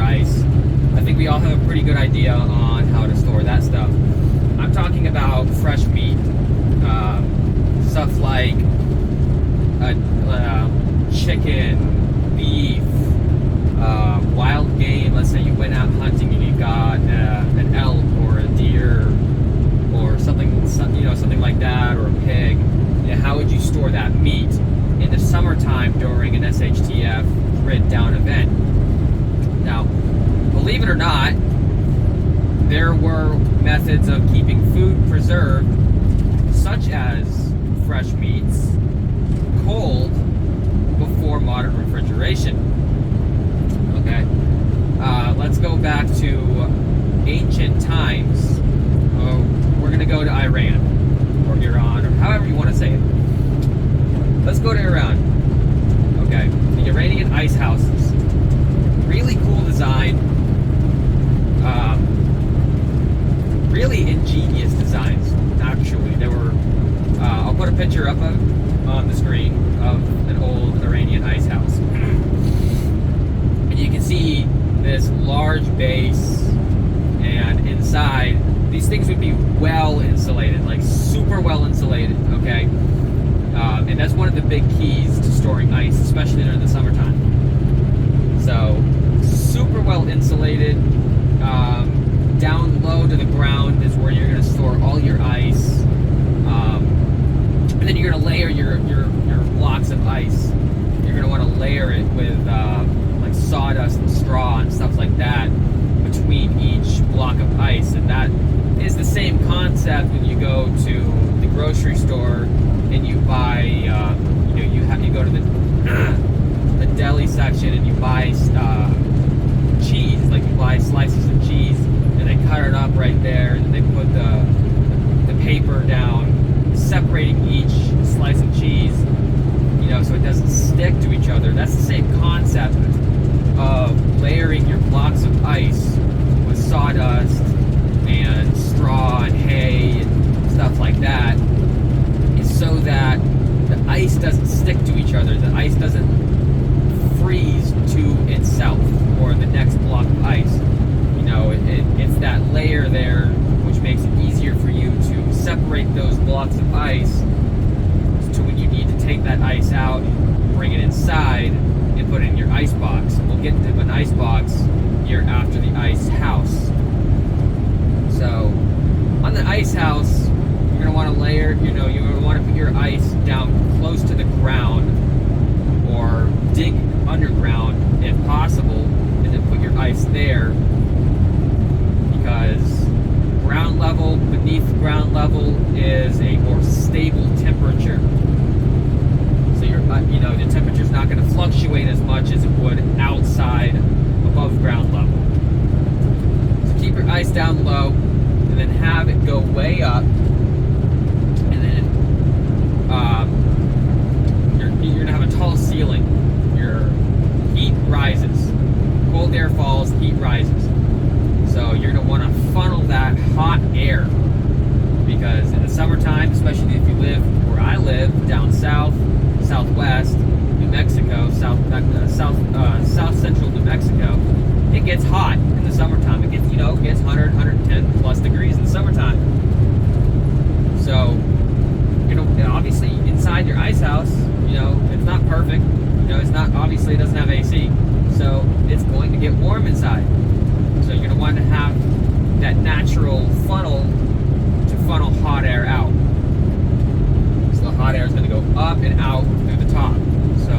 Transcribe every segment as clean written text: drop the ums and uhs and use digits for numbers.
ice. I think we all have a pretty good idea on how to store that stuff. I'm talking about fresh meat, stuff like chicken, beef, wild game. Let's say you went out hunting and you got an elk or a deer or something like that, or a pig. How would you store that meat in the summertime during an SHTF grid down event? Now, believe it or not, there were methods of keeping food preserved, such as fresh meats, cold, before modern refrigeration. Okay, let's go back to ancient times. We're going to go to Iran, or Iran, or however you want to say it. Let's go to Iran. Okay, the Iranian ice houses. Really cool design. Really ingenious designs, actually. There were, I'll put a picture up on the screen of an old Iranian ice house. And you can see this large base, and inside, these things would be well insulated, like super well insulated, okay? And that's one of the big keys to storing ice, especially during the summertime. So, super well insulated. Down low to the ground is where you're going to store all your ice. And then you're going to layer your blocks of ice. You're going to want to layer it with like sawdust and straw and stuff like that between each block of ice. And that is the same concept when you go to the grocery store and you buy, you go to the deli section and you buy cheese, like you buy slices of cheese, and they cut it up right there, and they put the paper down, separating each slice of cheese, so it doesn't stick to each other. That's the same concept of layering your blocks of ice with sawdust and straw and hay and stuff like that, is so that the ice doesn't stick to each other. The ice doesn't freeze to itself or the next block of ice. It's that layer there which makes it easier for you to separate those blocks of ice to when you need to take that ice out, bring it inside, and put it in your ice box. We'll get to an ice box here after the ice house. So, on the ice house, you're going to want to layer, you're going to want to put your ice down close to the ground, or dig underground if possible, and then put your ice there, because ground level, beneath ground level, is a more stable temperature. So the temperature's not going to fluctuate as much as it would outside above ground level. So keep your ice down low, and then have it go way up, and then you're going to have a tall ceiling. Your heat rises. Cold air falls, heat rises. So you're going to want to funnel that hot air, because in the summertime, especially if you live where I live, down south, southwest New Mexico, south central New Mexico, it gets hot in the summertime. It gets 100, 110 plus degrees in the summertime. So, obviously inside your ice house, it's not perfect. It's not, obviously it doesn't have AC. So it's going to get warm inside. So you're going to want to have that natural funnel to funnel hot air out. So the hot air is going to go up and out through the top. So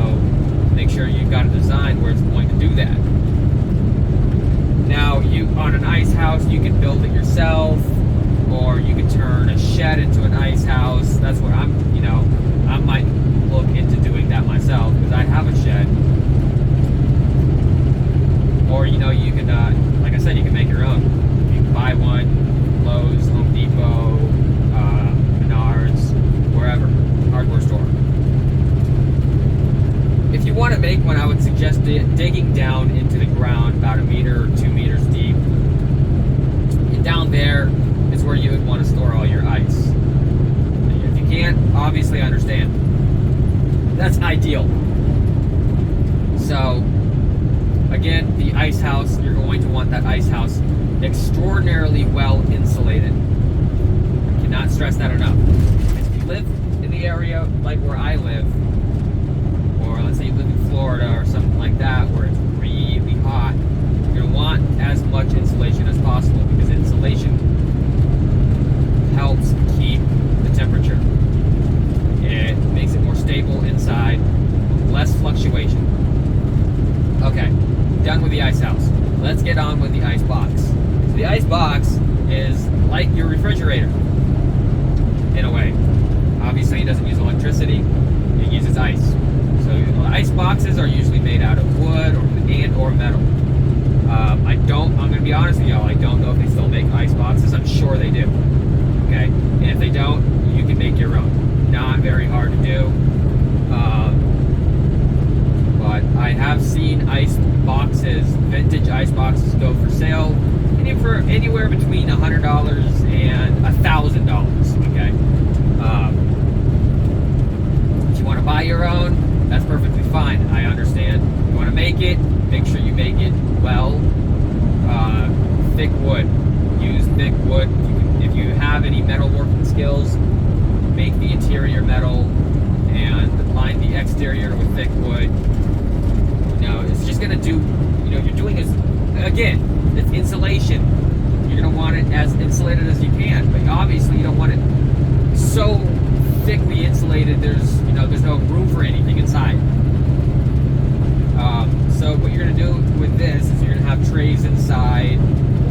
make sure you've got a design where it's going to do that. Now, on an ice house, you can build it yourself, or you can turn a shed into an ice house. That's what I might look into doing that myself, because I have a shed. Or, you can, like I said, you can make your own. You can buy one, Lowe's, Home Depot, Menards, wherever, hardware store. If you want to make one, I would suggest digging down into the ground about 1 meter or 2 meters deep. And down there is where you would want to store all your ice. If you can't, obviously I understand. That's ideal. So, Again, the ice house, you're going to want that ice house extraordinarily well insulated. I cannot stress that enough. If you live in the area like where I live, or let's say you live in Florida or something like that, where it's really hot, you're going to want as much insulation as possible, because insulation helps keep the temperature. It makes it more stable inside, less fluctuation. Okay, done with the ice house. Let's get on with the ice box. So the ice box is like your refrigerator, in a way. Obviously, it doesn't use electricity, it uses ice. So ice boxes are usually made out of wood or metal. I'm going to be honest with y'all, I don't know if they still make ice boxes. I'm sure they do. Okay, and if they don't, you can make your own. Not very hard to do. But I have seen ice boxes, vintage ice boxes, go for sale anywhere between $100 and $1,000. Okay, if you want to buy your own, that's perfectly fine. I understand. If you want to make it, make sure you make it well. Thick wood. Use thick wood. If you have any metalworking skills, make the interior metal and line the exterior with thick wood. It's just going to do, you're doing is, again, it's insulation. You're going to want it as insulated as you can, but obviously you don't want it so thickly insulated there's no room for anything inside. So what you're going to do with this is you're going to have trays inside,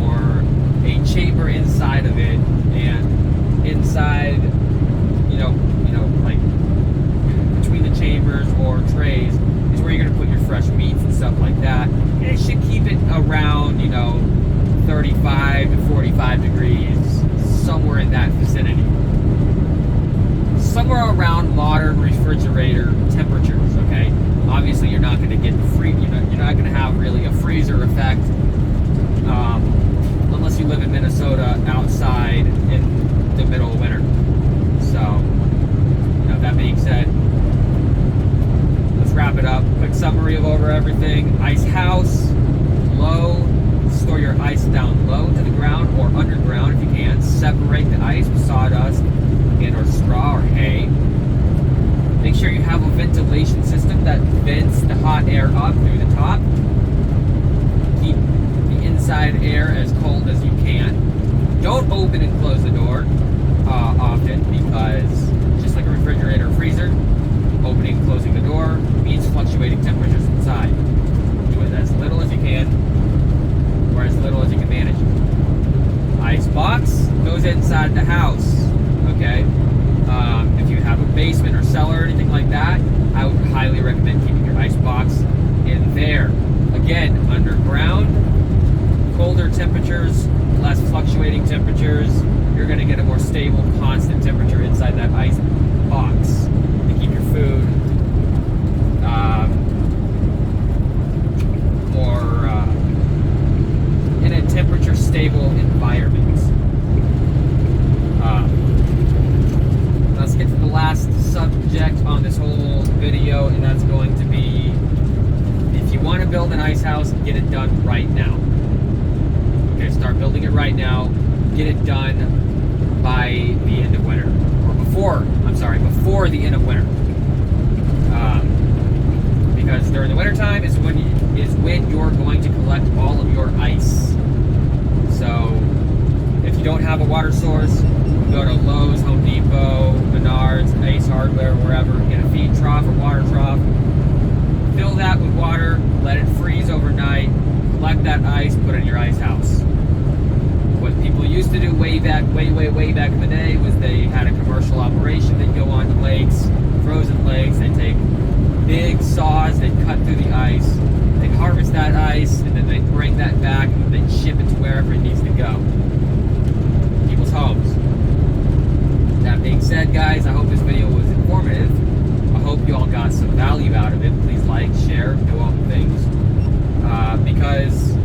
or a chamber inside of it, and inside, like between the chambers or trays is where you're going to put your fresh meats and stuff like that. And it should keep it around, 35 to 45 degrees, somewhere in that vicinity. Somewhere around modern refrigerator temperatures, okay? Obviously, you're not going to get you're not going to have really a freezer effect, unless you live in Minnesota outside in the middle of winter. So, that being said, let's wrap it up. Quick summary of over everything. Ice house, low. Store your ice down low to the ground or underground if you can. Separate the ice with sawdust and or straw or hay. Make sure you have a ventilation system that vents the hot air up through the top. Keep the inside air as cold as you can. Don't open and close the door often, because just like a refrigerator or freezer, opening and closing the door means fluctuating temperatures inside. Do it as little as you can, or as little as you can manage. Ice box goes inside the house, okay? If you have a basement or cellar or anything like that, I would highly recommend keeping your ice box in there. Again, underground, colder temperatures, less fluctuating temperatures. You're going to get a more stable, constant temperature inside that ice box to keep your food more in a temperature stable environment. Let's get to the last subject on this whole video, and that's going to be, if you want to build an ice house, get it done right now. Okay, start building it right now. Get it done by the end of winter, or before the end of winter. Because during the winter time is when you're going to collect all of your ice. So if you don't have a water source, go to Lowe's, Home Depot, Menards, Ace Hardware, wherever, get a feed trough or water trough, fill that with water, let it freeze overnight, collect that ice, put it in your ice house. What people used to do way back in the day was they had a commercial operation. They'd go on to lakes, frozen lakes, they'd take big saws, they'd cut through the ice, they'd harvest that ice, and then they'd bring that back and they'd ship it to wherever it needs to go. People's homes. That being said, guys, I hope this video was informative. I hope you all got some value out of it. Please like, share, do all the things. Because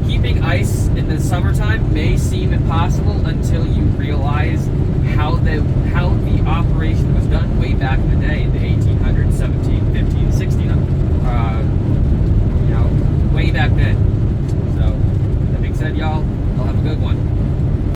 keeping ice in the summertime may seem impossible until you